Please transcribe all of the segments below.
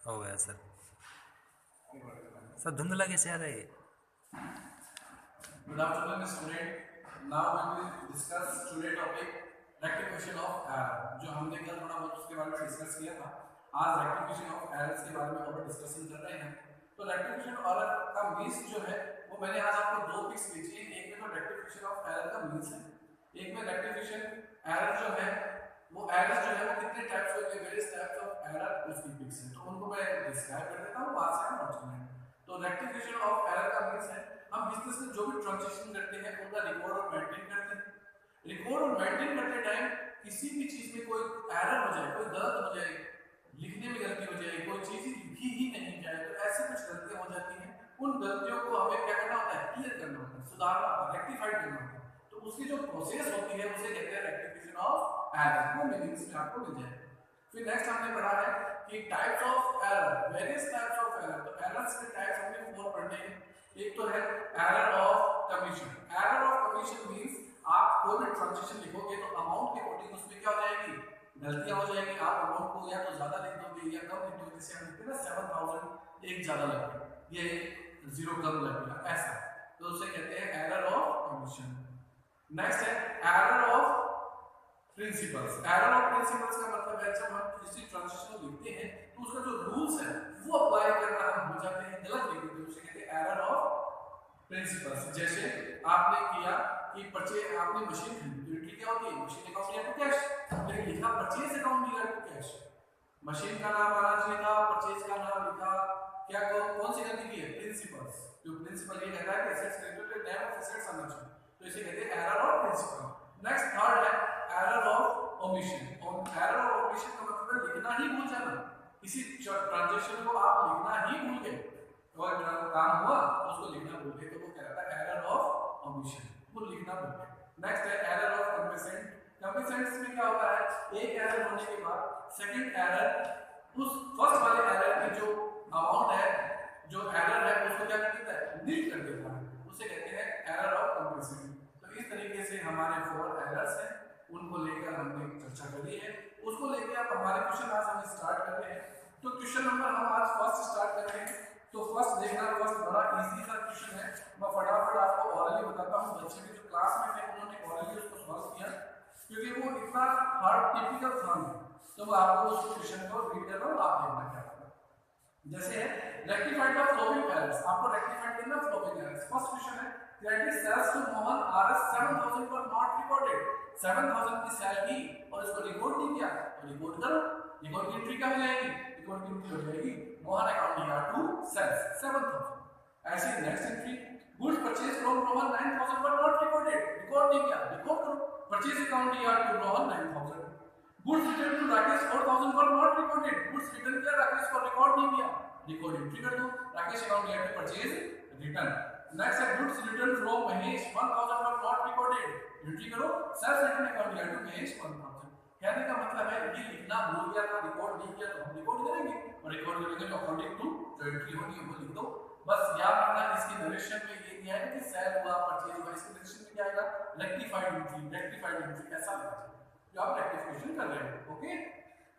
हो गया sir. Sir धुंधला कैसे आ रहा है ये? Good afternoon, student. Now we will discuss today topic rectification of error. जो हमने कल थोड़ा बहुत उसके बारे में डिस्कस किया था, आज rectification of errors के बारे में और डिस्कशन कर रहे हैं। तो rectification of error का मीन्स जो है वो मैंने आज आपको दो पिक्स भेजी हैं। एक में तो rectification of error का मीन्स है, एक में rectification error जो है वो errors जो है वो कितने टाइप्स होते हैं, वेरियस टाइप्स ऑफ error उसकी पिक्स हैं। तो उनको मैं डिस्क्राइब कर देता हूँ, बाद से हम नोट करेंगे। तो rectification of error का मीन्स है हम बिजनेस में जो भी ट्रांजैक्शन करते हैं उनका रिकॉर्ड और मेंटेन करते हैं। रिकॉर्ड और मेंटेन करते टाइम किसी भी चीज में कोई एरर हो जाए, कोई गलत हो जाए, लिखने में गलती हो जाए, कोई चीज लिखी ही नहीं जाए, तो ऐसे कुछ गलतियां हो जाती हैं। उन गलतियों को हमें क्या करना होता है, क्लियर करना होता है, सुधारना होता है, रेक्टिफाइड करना होता है। तो उसकी जो प्रोसेस होती है उसे कहते हैं रेक्टिफिकेशन ऑफ एरर। वो मीनिंग्स में आपको मिल जाएगा। फिर नेक्स्ट हमने पढ़ा है कि types of error, various types of error. तो एरर्स के टाइप्स हमने 4 पढ़ने हैं। एक तो है error of commission. Error of commission means आप कोई भी ट्रांजैक्शन लिखोगे तो अमाउंट के अकॉर्डिंग उसमें क्या हो जाएगी, गलतियां हो जाएगी। आप अमाउंट को या तो ज्यादा लिख दोगे या कम लिख दोगे। जैसे हम लिखते हैं ना 7000 एक ज्यादा लग गया, ये 0 कम लग गया, ऐसा। तो उसे कहते हैं एरर ऑफ कमीशन। नेक्स्ट है error of principles. Error of principles का मतलब है जब हम किसी ट्रांजैक्शन को लिखते हैं तो उसका जो रूल्स है वो अप्लाई करना हम भूल जाते हैं, गलत लिख देते हैं, उसे कहते हैं एरर ऑफ प्रिंसिपल्स। जैसे आपने किया कि परचेज, आपने मशीन खरीदी तो एंट्री क्या होती है, मशीन अकाउंट या टू कैश, लेकिन लिखा परचेज अकाउंट या टू कैश। मशीन का नाम आना लिखा, परचेज का नाम लिखा, क्या कौन सी गलती की है, प्रिंसिपल्स। जो प्रिंसिपल ये कहता है कि assets credited name of assets आना चाहिए, तो इसे कहते हैं error of principle. Next third है एरर ऑफ ओमिशन। और एरर ऑफ ओमिशन का मतलब है लिखना ही भूल जाना। किसी ट्रांजैक्शन को आप लिखना ही भूल गए और काम हुआ तो उसको लिखना भूल गए, तो वो कहलाता है एरर ऑफ ओमिशन, वो लिखना भूल गए। नेक्स्ट है एरर ऑफ कंपेसेंट। कंपेसेंट्स में क्या होता है, एक एरर होने के बाद सेकंड एरर उस फर्स्ट वाले एरर की जो अमाउंट है, जो एरर है उसको क्या कर देता है, नील कर देता है, उसे कहते हैं एरर ऑफ कंपेसेंट। तो इस तरीके से हमारे 4 एरर्स हैं, उनको लेकर हमने चर्चा करी है। उसको लेकर आप हमारे क्वेश्चन आज हम स्टार्ट कर रहे हैं। तो क्वेश्चन नंबर हम आज फर्स्ट स्टार्ट कर रहे हैं। तो फर्स्ट देखना, फर्स्ट बड़ा इजी सा क्वेश्चन है, मैं फटाफट आपको ऑरली बताता हूं। बच्चे भी जो क्लास में थे उन्होंने ऑरली उसको सॉल्व किया क्योंकि वो इतना हार्ड टिपिकल था नहीं, तो मैं आपको उस क्वेश्चन को रीड कर रहा हूं, आप देखना क्या होगा। जैसे रेक्टिफाइड द फ्लोइंग एरर्स, आपको रेक्टिफाइड करना फ्लोइंग एरर्स। फर्स्ट क्वेश्चन है credit sales to Mohan RS 7000 पर नॉट रिकॉर्डेड। 7000 की सैलरी और इसको रिकॉर्ड नहीं किया, तो रिकॉर्ड करो। रिकॉर्ड की एंट्री क्या हो जाएगी, रिकॉर्ड की एंट्री हो जाएगी Mohan account year to sales 7000। ऐसे next entry goods purchase from Rohan 9000 पर नॉट रिकॉर्डेड, रिकॉर्ड नहीं किया, रिकॉर्ड करो। Purchase account year to Rohan 9000। Goods return to Rakesh 4000 पर नॉट रिकॉर्डेड, गुड्स रिटर्न किया राकेश पर, रिकॉर्ड नहीं किया, रिकॉर्ड एंट्री कर दो। Rakesh account year to purchase return. Next है गुड्स रिटर्न फ्रॉम महेश 1000 पर नॉट रिकॉर्डेड, एंट्री करो sales return account year to Mahesh 1000। कहने का मतलब है ये लिखना भूल गया था, रिकॉर्ड नहीं किया, तो हम रिकॉर्ड करेंगे और रिकॉर्ड करेंगे तो अकॉर्डिंग टू जो एंट्री होगी वो लिख दो। बस याद रखना इसकी नरेशन में ये दिया है कि सेल हुआ, परचेज हुआ, इसके नरेशन में क्या आएगा, रेक्टिफाइड एंट्री, रेक्टिफाइड एंट्री ऐसा लिखा जाएगा जो आप रेक्टिफिकेशन कर रहे हो। ओके,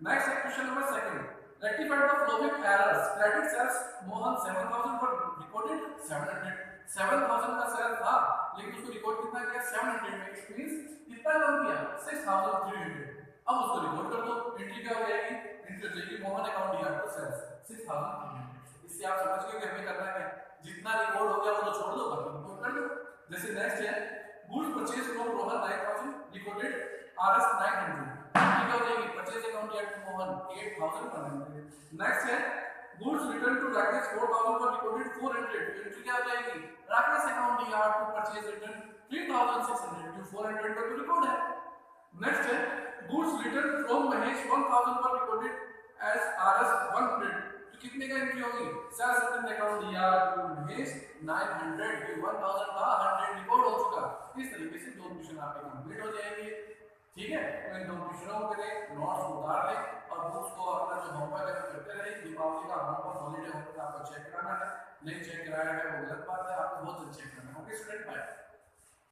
नेक्स्ट है question number 2। Rectified the following errors. Credit sales Mohan 7000 पर रिकॉर्डेड 700। 7000 का सेल था लेकिन उसको रिकॉर्ड कितना किया, 700 में। इट मींस कितना कम किया, 6300। अब उसको रिकॉर्ड कर दो, एंट्री क्या हो जाएगी, एंट्री हो जाएगी Mohan account year to sales 6300। इससे आप समझ गए कि हमें करना है, जितना रिकॉर्ड हो गया वो तो छोड़ दो, बाकी रिकॉर्ड कर दो। जैसे नेक्स्ट है goods purchase from Rohan 9000 recorded RS 900, entry क्या हो जाएगी, purchase account year to Mohan 8100। Next है गुड्स रिटर्न टू राकेश 4000 पर रिकॉर्डेड 400, एंट्री क्या हो जाएगी, Rakesh account year to purchase return 3600, जो 400 का तो रिकॉर्ड है। नेक्स्ट है गुड्स रिटर्न फ्रॉम महेश 1000 पर रिकॉर्डेड एज आरएस 100, तो कितने का एंट्री होगी, sales return account year to Mahesh 900, ये 1000 था, 100 रिकॉर्ड हो चुका। इस तरीके से 2 क्वेश्चन आपके कंप्लीट हो जाएंगे। ठीक है, तो इन 2 क्वेश्चनों को करें, नोट्स उतार लें और बुक्स को अपना जो होमवर्क है करते रहिए। दीपावली का होमवर्क हॉलीडे होमवर्क आपको चेक कराना है, नहीं चेक कराया है वो गलत बात है, आपको बहुत जल्द चेक करना है। Okay student, bye.